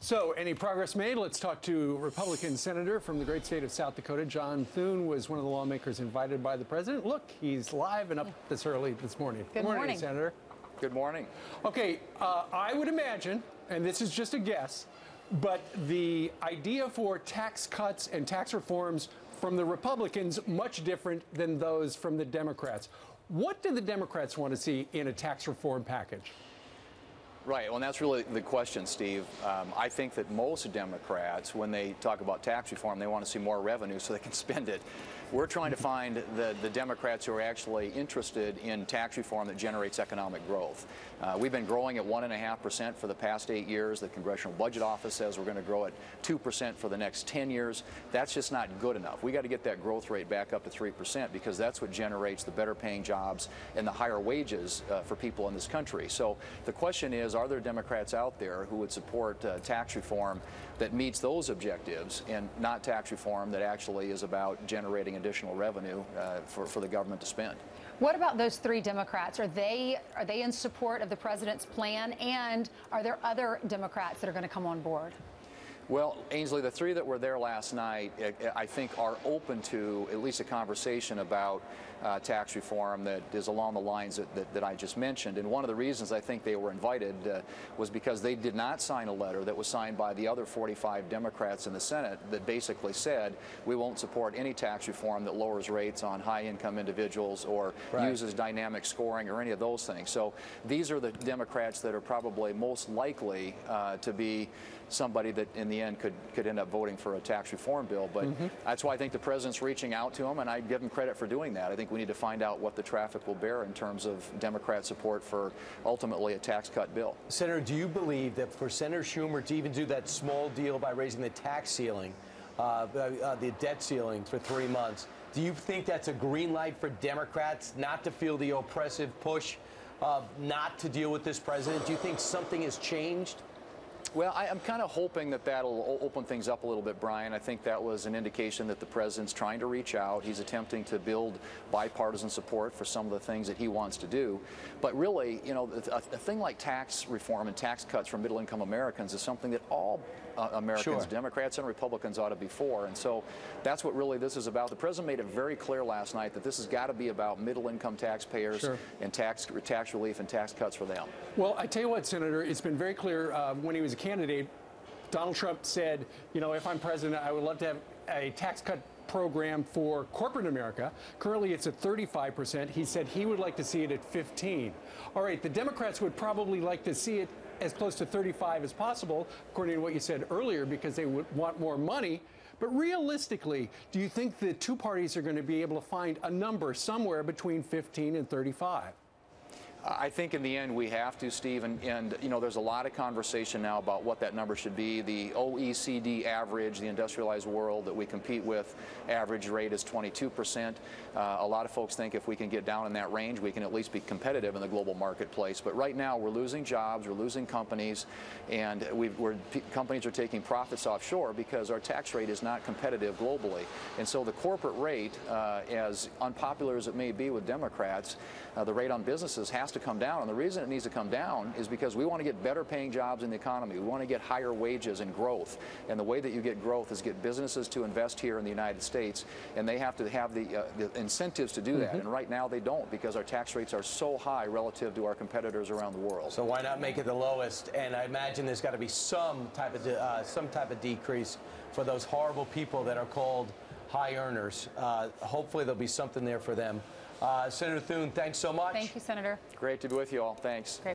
So, any progress made? Let's talk to Republican Senator from the great state of South Dakota. John Thune was one of the lawmakers invited by the president. Look, he's live and up this early this morning. Good morning, Senator. Good morning. Okay, I would imagine, and this is just a guess, but the idea for tax cuts and tax reforms from the Republicans much different than those from the Democrats. What do the Democrats want to see in a tax reform package? Right. Well, and that's really the question, Steve. I think that most Democrats, when they talk about tax reform, they want to see more revenue so they can spend it. We're trying to find the Democrats who are actually interested in tax reform that generates economic growth. We've been growing at 1.5% for the past 8 years. The Congressional Budget Office says we're going to grow at 2% for the next 10 years. That's just not good enough. We got to get that growth rate back up to 3% because that's what generates the better paying jobs and the higher wages for people in this country. So the question is, are there Democrats out there who would support tax reform that meets those objectives and not tax reform that actually is about generating additional revenue for the government to spend? What about those three Democrats? Are they in support of the president's plan, and are there other Democrats that are going to come on board? Well, Ainsley, the three that were there last night, I think, are open to at least a conversation about tax reform that is along the lines that I just mentioned. And one of the reasons I think they were invited was because they did not sign a letter that was signed by the other 45 Democrats in the Senate that basically said we won't support any tax reform that lowers rates on high-income individuals or uses dynamic scoring or any of those things. So these are the Democrats that are probably most likely to be somebody that in the end could end up voting for a tax reform bill. But that's why I think the president's reaching out to them, and I give him credit for doing that. I think we need to find out what the traffic will bear in terms of Democrat support for ultimately a tax cut bill. Senator, do you believe that for Senator Schumer to even do that small deal by raising the tax ceiling, the debt ceiling for 3 months, do you think that's a green light for Democrats not to feel the oppressive push not to deal with this president? Do you think something has changed? Well, I'm kind of hoping that that'll open things up a little bit, Brian. I think that was an indication that the president's trying to reach out. He's attempting to build bipartisan support for some of the things that he wants to do. But really, you know, a thing like tax reform and tax cuts for middle-income Americans is something that all Americans, Democrats and Republicans, ought to be for. And so that's what really this is about. The president made it very clear last night that this has got to be about middle-income taxpayers and tax relief and tax cuts for them. Well, I tell you what, Senator, it's been very clear when he was a candidate, Donald Trump said, you know, if I'm president, I would love to have a tax cut program for corporate America. Currently, it's at 35%. He said he would like to see it at 15%. All right, the Democrats would probably like to see it as close to 35% as possible, according to what you said earlier, because they would want more money. But realistically, do you think the two parties are going to be able to find a number somewhere between 15 and 35? I think in the end we have to, Steve, and you know, there's a lot of conversation now about what that number should be. The OECD average, the industrialized world that we compete with, average rate is 22%. A lot of folks think if we can get down in that range, we can at least be competitive in the global marketplace. But right now we're losing jobs, we're losing companies, and companies are taking profits offshore because our tax rate is not competitive globally. And so the corporate rate, as unpopular as it may be with Democrats, the rate on businesses has to come down. And the reason it needs to come down is because we want to get better paying jobs in the economy. We want to get higher wages and growth. And the way that you get growth is get businesses to invest here in the United States, and they have to have the incentives to do that. And right now they don't, because our tax rates are so high relative to our competitors around the world. So why not make it the lowest? And I imagine there's got to be some type of decrease for those horrible people that are called high earners. Hopefully there'll be something there for them. Senator Thune, thanks so much. Thank you, Senator. Great to be with you all. Thanks. Great.